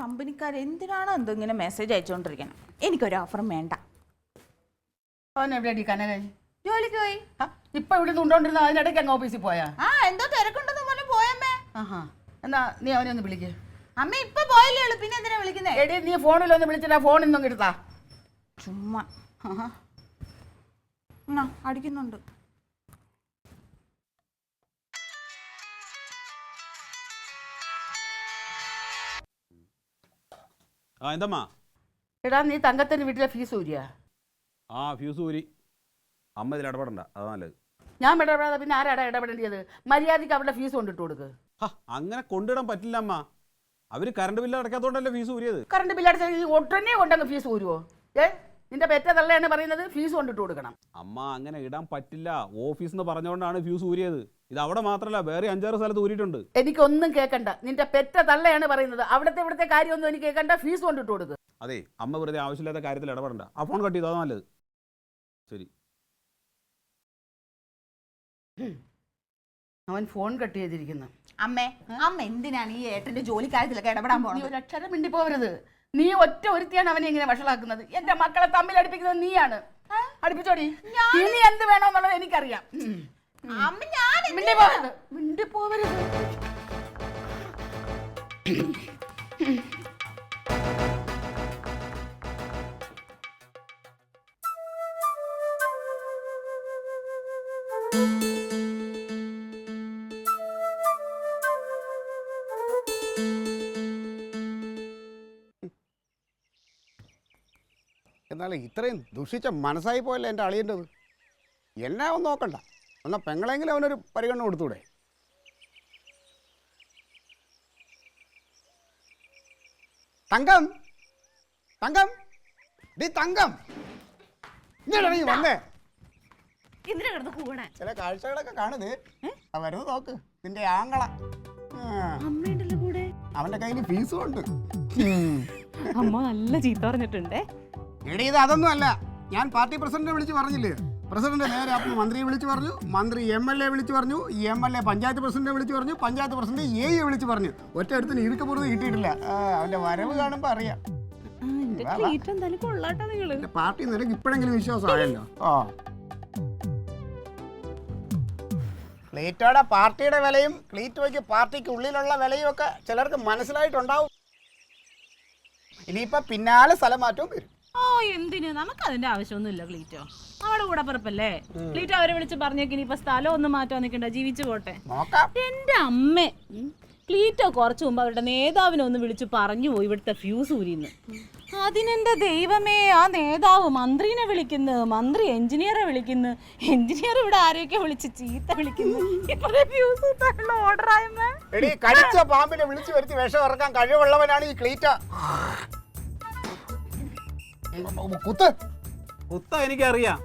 കമ്പനിക്കാർ എന്തിനാണോ എന്തോ ഇങ്ങനെ മെസ്സേജ് അയച്ചുകൊണ്ടിരിക്കണം. എനിക്കൊരു ഓഫറും വേണ്ട. എവിടെയാടി കനക? ജോലിക്ക് പോയി. ഇപ്പൊ ഇവിടെ കൊണ്ടോണ്ടിരുന്ന അതിനിടയ്ക്ക് അങ്ങ് ഓഫീസിൽ പോയാ? എന്തോ തിരക്കുണ്ടെന്ന് പോലെ പോയമ്മേ. എന്നാ നീ അവനെ ഒന്ന് വിളിക്ക്. അമ്മ ഇപ്പൊ പോയല്ലേ ഉള്ളു, പിന്നെ എന്തിനാ വിളിക്കുന്നേ? എടി നീ ഫോണിലൊന്ന് വിളിച്ചിട്ട് ഫോണിൽ നിന്നും എടുത്താ. ചുമ്മാ അടിക്കുന്നുണ്ട്. എന്തമ്മാ? എടാ നീ തങ്കത്തിന്റെ വീട്ടിലെ ഫീസ് ഊരിയാ? ഫ്യൂസ് ഊരി. അമ്മ ഇതിൽ ഇടപെടണ്ട, അതാ നല്ലത്. ഞാൻ ഇടപെടാതെ പിന്നെ ആരാടാ ഇടപെടേണ്ടത്? മര്യാദയ്ക്ക് അവരുടെ ഫീസ് കൊണ്ടിട്ട് കൊടുക്ക്. അങ്ങനെ കൊണ്ടിടാൻ പറ്റില്ല അമ്മ. അവര് കറണ്ട് ബില്ല് അടയ്ക്കാത്തോണ്ടല്ലേ ഫീസ് ഊരിയത്. കറണ്ട് ബില്ല് അടച്ചാൽ ഒട്ടനെ കൊണ്ടങ്ങ് ഫീസ് ഊരുവോ? നിന്റെ പെറ്റ തള്ളയാണ് പറയുന്നത് ഫീസ് കൊണ്ടിട്ട് കൊടുക്കണം. അമ്മ അങ്ങനെ ഇടാൻ പറ്റില്ല. ഓഫീസ് എന്ന് പറഞ്ഞുകൊണ്ടാണ് ഫ്യൂസ് ഊരിയത്. ഇത് അവിടെ മാത്രമല്ല, വേറെ 5-6 സ്ഥലത്ത് ഊരിയിട്ടുണ്ട്. എനിക്കൊന്നും കേൾക്കണ്ട. നിന്റെ പെറ്റ തള്ളയാണ് പറയുന്നത്. ഇവിടുത്തെ കാര്യമൊന്നും എനിക്ക് കേൾക്കണ്ട. ഫീസ് കൊണ്ടിട്ട് കൊടുക്ക്. അതെ, അമ്മ വെറുതെ ആവശ്യമില്ലാത്ത കാര്യത്തിൽ ഇടപെടണ്ട. ആ ഫോൺ കട്ട് ചെയ്തോ, അതാ നല്ലത്. ശരി. അവൻ ഫോൺ കട്ട് ചെയ്തിരിക്കുന്നു. അമ്മ എന്തിനാണ് ഈ ഏട്ടന്റെ ജോലി കാര്യത്തിലൊക്കെ ഇടപെടാൻ പോകുന്നത്? ഒരു അക്ഷരം മിണ്ടി പോകരുത്. നീ ഒറ്റ ഒരുത്തിയാണ് അവനെ ഇങ്ങനെ വഷളാക്കുന്നത്. എന്റെ മക്കളെ തമ്മിൽ അടുപ്പിക്കുന്നത് നീയാണ്. അടുപ്പിച്ചോടി. ഇനി എന്ത് വേണമെന്നുള്ളത് എനിക്കറിയാം. മിണ്ടി പോകരുത്. എന്നാലും ഇത്രയും ദുഷിച്ച മനസ്സായി പോയല്ലേ എൻ്റെ അളിയൻ്റെത്. എന്നെ അവൻ നോക്കണ്ട, എന്നാൽ പെങ്ങളെങ്കിലും അവനൊരു പരിഗണന കൊടുത്തൂടെ? തങ്കം, തങ്കം, ഡി തങ്കം, ഇങ്ങോട്ട് വന്നേ. ചില കാഴ്ചകളൊക്കെ കാണുന്നത് വരുന്നത് നോക്ക്. നിന്റെ ആങ്ങള അവന്റെ കയ്യിൽ ഫീസും ഉണ്ട്. അമ്മ നല്ല ചീത്ത പറഞ്ഞിട്ടുണ്ടേ. എടീ, ഇത് അതൊന്നും അല്ല. ഞാൻ പാർട്ടി പ്രസിഡന്റിനെ വിളിച്ച് പറഞ്ഞില്ലേ? പ്രസിഡന്റ് നേരെ അപ്പം മന്ത്രിയെ വിളിച്ച് പറഞ്ഞു, മന്ത്രി MLA വിളിച്ച് പറഞ്ഞു, MLA പഞ്ചായത്ത് പ്രസിഡന്റിനെ വിളിച്ച് പറഞ്ഞു, പഞ്ചായത്ത് പ്രസിഡന്റ് AE വിളിച്ച് പറഞ്ഞു. ഒറ്റ അടുത്തിന് ഇറുക്കപ്പുറത്ത് കിട്ടിയിട്ടില്ല. അവന്റെ വരവ് കാണുമ്പോൾ അറിയാം. പാർട്ടി നിനക്ക് ഇപ്പോഴെങ്കിലും വിശ്വാസമായല്ലോ. ക്ലീറ്റോയുടെ പാർട്ടിയുടെ വിലയും ക്ലീറ്റോയ്ക്ക് പാർട്ടിക്ക് ഉള്ളിലുള്ള വിലയും ഒക്കെ ചിലർക്ക് മനസ്സിലായിട്ടുണ്ടാവും. ഇനിയിപ്പോ പിന്നാലെ സ്ഥലം മാറ്റവും വരും. എന്തിന്? നമുക്ക് അതിന്റെ ആവശ്യമൊന്നുമില്ല. ക്ലീറ്റോ അവിടെ കൂടെ പറപ്പല്ലേ. ക്ലീറ്റോ അവരെ വിളിച്ച് പറഞ്ഞേക്ക് ഇനിയിപ്പോ സ്ഥലം ഒന്നും മാറ്റാൻ നിൽക്കണ്ട, ജീവിച്ചു പോട്ടെ. എന്റെ അമ്മേ, ക്ലീറ്റോ കുറച്ചു മുമ്പ് അവരുടെ നേതാവിനെ ഒന്ന് വിളിച്ച് പറഞ്ഞു പോയി ഇവിടുത്തെ ഫ്യൂസ് ഊരിന്ന്. അതിനെന്റെ ദൈവമേ, ആ നേതാവ് മന്ത്രിനെ വിളിക്കുന്നു, മന്ത്രി എഞ്ചിനീയറെ വിളിക്കുന്നു, എഞ്ചിനീയർ ഇവിടെ ആരെയൊക്കെ വിളിച്ച് ചീത്ത വിളിക്കുന്നു. കടിച്ച പാമ്പിനെ വിളിച്ചു വരുത്തി വിഷം ഇറക്കാൻ കഴിവുള്ളവനാണ് ഈ ക്ലീറ്റോ. കുത്ത എനിക്കറിയാം.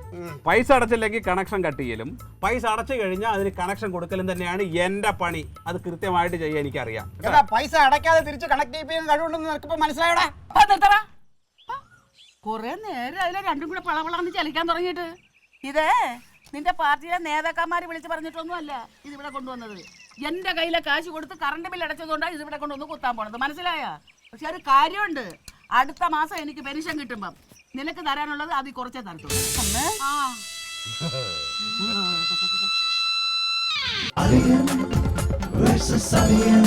പൈസ അടച്ചില്ലെങ്കിൽ കണക്ഷൻ കട്ട് ചെയ്യലും, പൈസ അടച്ചു കഴിഞ്ഞാൽ അതിന് കണക്ഷൻ കൊടുക്കലും തന്നെയാണ് എന്റെ പണി. അത് കൃത്യമായിട്ട് ചെയ്യാൻ എനിക്കറിയാം. പൈസ അടയ്ക്കാതെ തിരിച്ച് കണക്ട് ചെയ്യാൻ കഴിവുണ്ടെന്ന് നിനക്കിപ്പോ മനസ്സിലായടാ? കൊറേ നേരം അതിലെ രണ്ടും കൂടെ പളവളാന്ന് ചലിക്കാൻ തുടങ്ങിയിട്ട്. ഇതേ നിന്റെ പാർട്ടിയിലെ നേതാക്കന്മാര് വിളിച്ച് പറഞ്ഞിട്ടൊന്നും അല്ല ഇതിവിടെ കൊണ്ടുവന്നത്. എന്റെ കയ്യിലെ കാശ് കൊടുത്ത് കറണ്ട് ബില്ല് അടച്ചതുകൊണ്ടാണ് ഇതിവിടെ കൊണ്ടുവന്ന് കുത്താൻ പോണത്. മനസ്സിലായ? പക്ഷെ ഒരു കാര്യമുണ്ട്. അടുത്ത മാസം എനിക്ക് പെൻഷൻ കിട്ടുമ്പം നിനക്ക് തരാനുള്ളത് അതിൽ കുറച്ചേ തരത്തുള്ളൂ. Alien versus Alien.